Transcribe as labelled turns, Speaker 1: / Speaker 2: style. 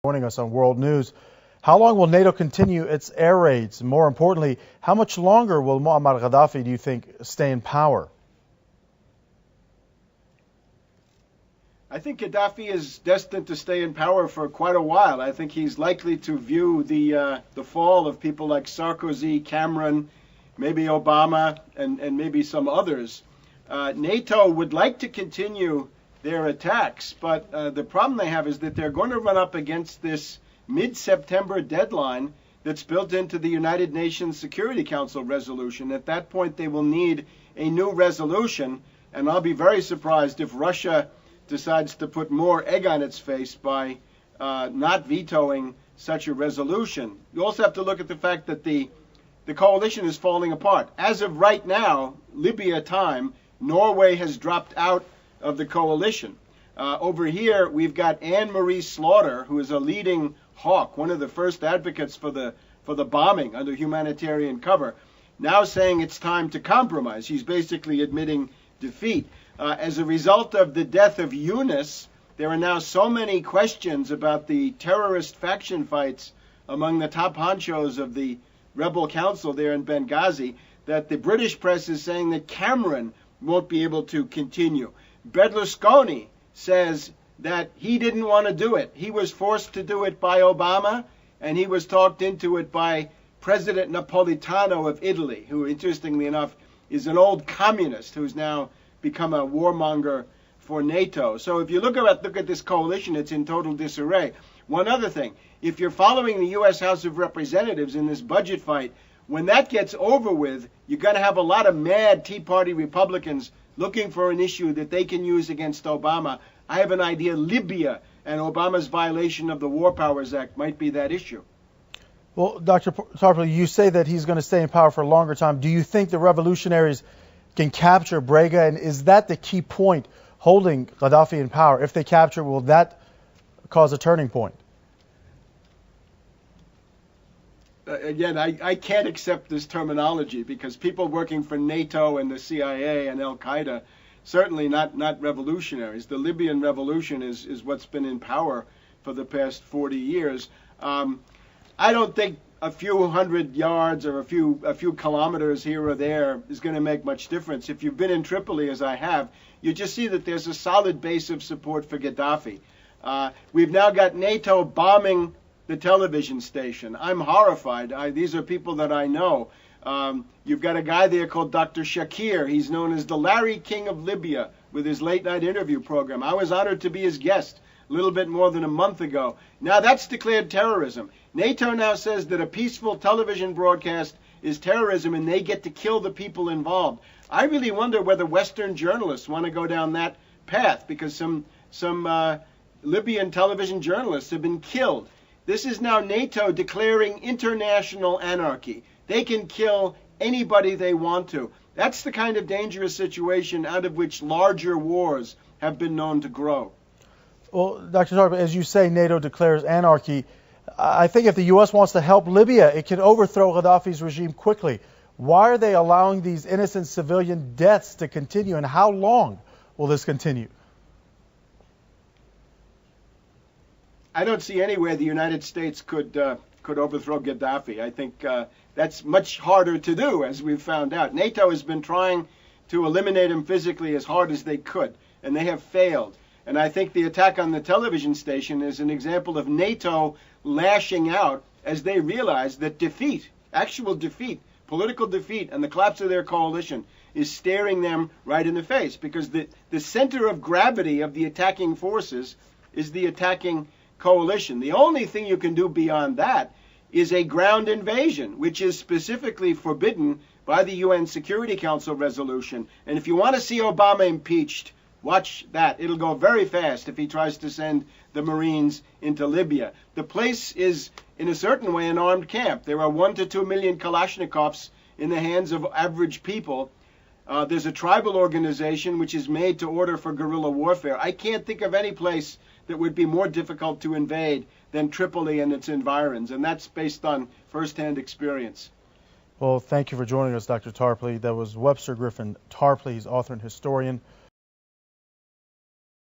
Speaker 1: Joining us on World News. How long will NATO continue its air raids? More importantly, how much longer will Muammar Gaddafi, do you think, stay in power?
Speaker 2: I think Gaddafi is destined to stay in power for quite a while. I think he's likely to view the fall of people like Sarkozy, Cameron, maybe Obama, and maybe some others. NATO would like to continue their attacks, but the problem they have is that they're going to run up against this mid-September deadline that's built into the United Nations Security Council resolution. At that point, they will need a new resolution, and I'll be very surprised if Russia decides to put more egg on its face by not vetoing such a resolution. You also have to look at the fact that the coalition is falling apart. As of right now, Libya time, Norway has dropped out of the coalition. Over here, we've got Anne-Marie Slaughter, who is a leading hawk, one of the first advocates for the bombing under humanitarian cover, now saying it's time to compromise. She's basically admitting defeat. As a result of the death of Yunus, there are now so many questions about the terrorist faction fights among the top honchos of the rebel council there in Benghazi that the British press is saying that Cameron won't be able to continue. Berlusconi says that he didn't want to do it. He was forced to do it by Obama, and he was talked into it by President Napolitano of Italy, who, interestingly enough, is an old communist who's now become a warmonger for NATO. So if you look at this coalition, it's in total disarray. One other thing, if you're following the U.S. House of Representatives in this budget fight, when that gets over with, you're going to have a lot of mad Tea Party Republicans looking for an issue that they can use against Obama. I have an idea Libya and Obama's violation of the War Powers Act might be that issue.
Speaker 1: Well, Dr. Tarpley, you say that he's going to stay in power for a longer time. Do you think the revolutionaries can capture Brega, and is that the key point holding Gaddafi in power? If they capture, will that cause a turning point?
Speaker 2: Again, I can't accept this terminology because people working for NATO and the CIA and Al-Qaeda, certainly not revolutionaries. The Libyan revolution is what's been in power for the past 40 years. I don't think a few hundred yards or a few kilometers here or there is going to make much difference. If you've been in Tripoli, as I have, you just see that there's a solid base of support for Gaddafi. We've now got NATO bombing the television station. I'm horrified. These are people that I know. You've got a guy there called Dr. Shakir. He's known as the Larry King of Libya with his late-night interview program. I was honored to be his guest a little bit more than a month ago. Now that's declared terrorism. NATO now says that a peaceful television broadcast is terrorism and they get to kill the people involved. I really wonder whether Western journalists want to go down that path because some Libyan television journalists have been killed. This is now NATO declaring international anarchy. They can kill anybody they want to. That's the kind of dangerous situation out of which larger wars have been known to grow.
Speaker 1: Well, Dr. Tarpley, as you say, NATO declares anarchy. I think if the U.S. wants to help Libya, it can overthrow Gaddafi's regime quickly. Why are they allowing these innocent civilian deaths to continue, and how long will this continue?
Speaker 2: I don't see any way the United States could overthrow Gaddafi. I think that's much harder to do, as we've found out. NATO has been trying to eliminate him physically as hard as they could, and they have failed. And I think the attack on the television station is an example of NATO lashing out as they realize that defeat, actual defeat, political defeat, and the collapse of their coalition is staring them right in the face because the center of gravity of the attacking forces is the attacking coalition. The only thing you can do beyond that is a ground invasion, which is specifically forbidden by the UN Security Council resolution. And if you want to see Obama impeached, watch that. It'll go very fast if he tries to send the Marines into Libya. The place is, in a certain way, an armed camp. There are 1 to 2 million Kalashnikovs in the hands of average people. There's a tribal organization which is made to order for guerrilla warfare. I can't think of any place that would be more difficult to invade than Tripoli and its environs, and that's based on first-hand experience.
Speaker 1: Well, thank you for joining us, Dr. Tarpley. That was Webster Griffin Tarpley. He's author and historian.